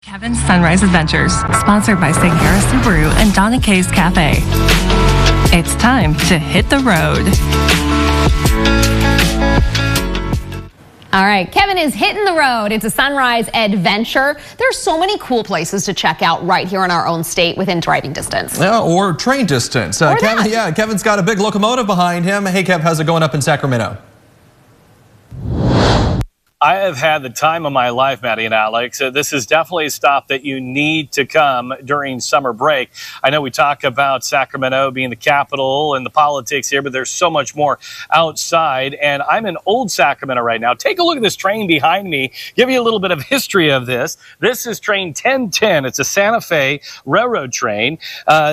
Kevin's Sunrise Adventures, sponsored by Sahara Subaru and Donna K's Cafe. It's time to hit the road. All right, Kevin is hitting the road. It's a Sunrise Adventure. There's so many cool places to check out right here in our own state within driving distance. Yeah, or train distance. Kevin's got a big locomotive behind him. Hey, Kev, how's it going up in Sacramento? I have had the time of my life, Maddie and Alex. This is definitely a stop that you need to come during summer break. I know we talk about Sacramento being the capital and the politics here, but there's so much more outside. And I'm in Old Sacramento right now. Take a look at this train behind me. Give you a little bit of history of this. This is train 1010. It's a Santa Fe railroad train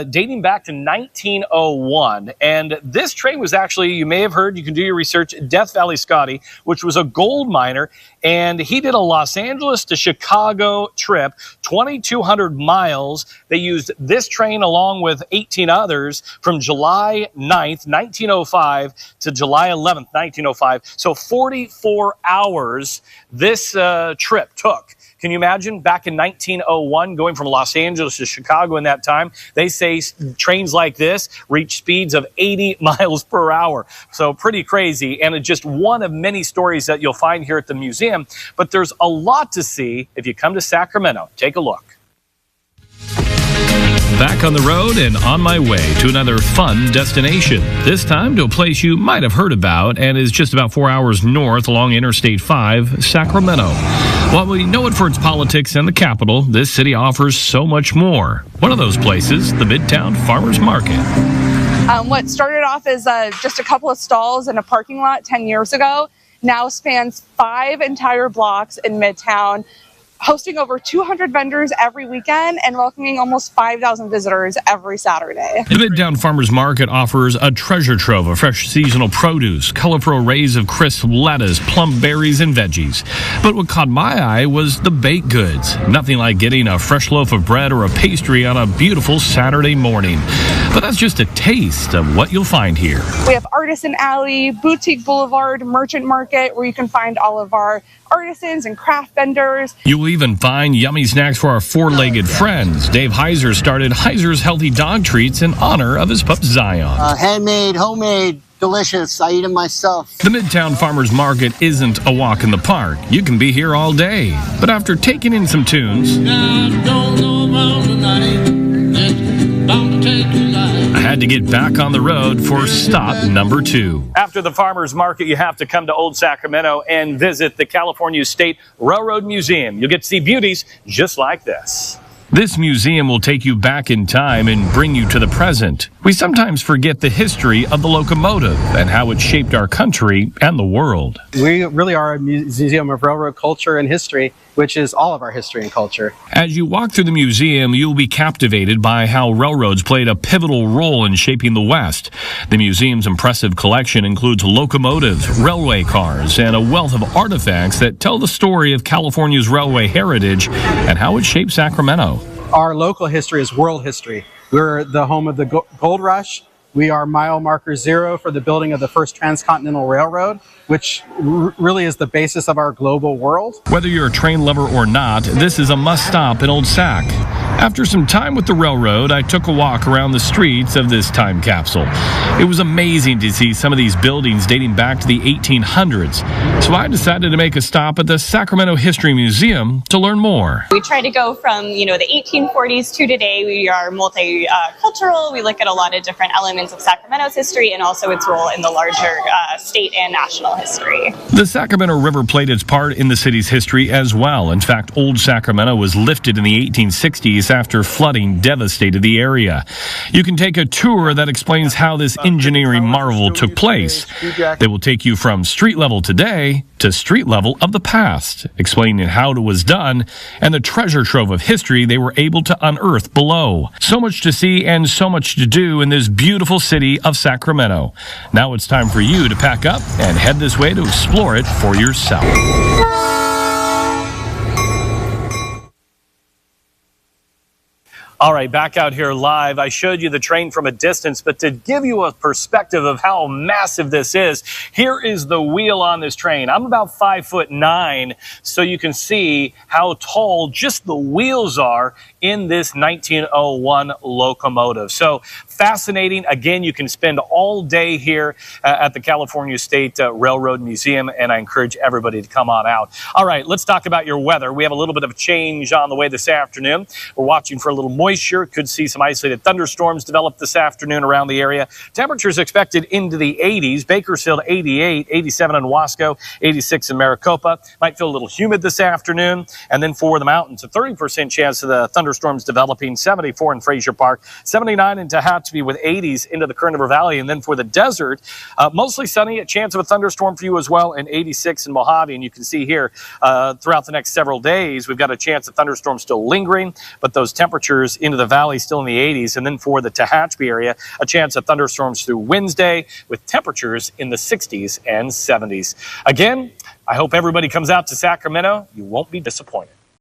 dating back to 1901. And this train was actually, you may have heard, you can do your research, Death Valley Scotty, which was a gold miner. And he did a Los Angeles to Chicago trip, 2,200 miles. They used this train along with 18 others from July 9th, 1905 to July 11th, 1905. So 44 hours this trip took. Can you imagine back in 1901 going from Los Angeles to Chicago in that time? They say trains like this reach speeds of 80 miles per hour. So pretty crazy. And it's just one of many stories that you'll find here at the museum. But there's a lot to see if you come to Sacramento. Take a look. Back on the road and on my way to another fun destination. This time to a place you might have heard about and is just about 4 hours north along Interstate 5, Sacramento. While we know it for its politics and the capital, this city offers so much more. One of those places, the Midtown Farmers Market. What started off as just a couple of stalls in a parking lot 10 years ago now spans 5 entire blocks in Midtown, hosting over 200 vendors every weekend and welcoming almost 5,000 visitors every Saturday. The Midtown Farmers Market offers a treasure trove of fresh seasonal produce, colorful arrays of crisp lettuce, plum berries, and veggies. But what caught my eye was the baked goods. Nothing like getting a fresh loaf of bread or a pastry on a beautiful Saturday morning. But that's just a taste of what you'll find here. We have Artisan Alley, Boutique Boulevard, Merchant Market, where you can find all of our artisans and craft vendors. You'll even find yummy snacks for our four-legged friends. Dave Heiser started Heiser's Healthy Dog Treats in honor of his pup Zion. Handmade, homemade, delicious. I eat them myself. The Midtown Farmers Market isn't a walk in the park. You can be here all day. But after taking in some tunes, I had to get back on the road for stop number 2. After the farmers market, you have to come to Old Sacramento and visit the California State Railroad Museum. You'll get to see beauties just like this. This museum will take you back in time and bring you to the present. We sometimes forget the history of the locomotive and how it shaped our country and the world. We really are a museum of railroad culture and history, which is all of our history and culture. As you walk through the museum, you'll be captivated by how railroads played a pivotal role in shaping the West. The museum's impressive collection includes locomotives, railway cars, and a wealth of artifacts that tell the story of California's railway heritage and how it shaped Sacramento. Our local history is world history. We're the home of the gold rush. We are mile marker 0 for the building of the first transcontinental railroad, which really is the basis of our global world. Whether you're a train lover or not, this is a must-stop in Old Sac. After some time with the railroad, I took a walk around the streets of this time capsule. It was amazing to see some of these buildings dating back to the 1800s. So I decided to make a stop at the Sacramento History Museum to learn more. We try to go from, the 1840s to today. We are multicultural. We look at a lot of different elements of Sacramento's history and also its role in the larger state and national history. The Sacramento River played its part in the city's history as well. In fact, Old Sacramento was lifted in the 1860s after flooding devastated the area. You can take a tour that explains how this engineering marvel took place. They will take you from street level today to street level of the past, explaining how it was done and the treasure trove of history they were able to unearth below. So much to see and so much to do in this beautiful city of Sacramento. Now it's time for you to pack up and head this way to explore it for yourself. All right, back out here live. I showed you the train from a distance, but to give you a perspective of how massive this is, here is the wheel on this train. I'm about 5'9", so you can see how tall just the wheels are in this 1901 locomotive. So fascinating. Again, you can spend all day here at the California State Railroad Museum, and I encourage everybody to come on out. All right, let's talk about your weather. We have a little bit of a change on the way this afternoon. We're watching for a little moisture. Could see some isolated thunderstorms develop this afternoon around the area. Temperatures expected into the 80s. Bakersfield 88, 87 in Wasco, 86 in Maricopa. Might feel a little humid this afternoon. And then for the mountains, a 30% chance of the thunderstorms developing, 74 in Frazier Park, 79 in Tehachapi with 80s into the Kern River Valley. And then for the desert, mostly sunny, a chance of a thunderstorm for you as well, and 86 in Mojave. And you can see here throughout the next several days, we've got a chance of thunderstorms still lingering, but those temperatures into the valley still in the 80s. And then for the Tehachapi area, a chance of thunderstorms through Wednesday with temperatures in the 60s and 70s. Again, I hope everybody comes out to Sacramento. You won't be disappointed.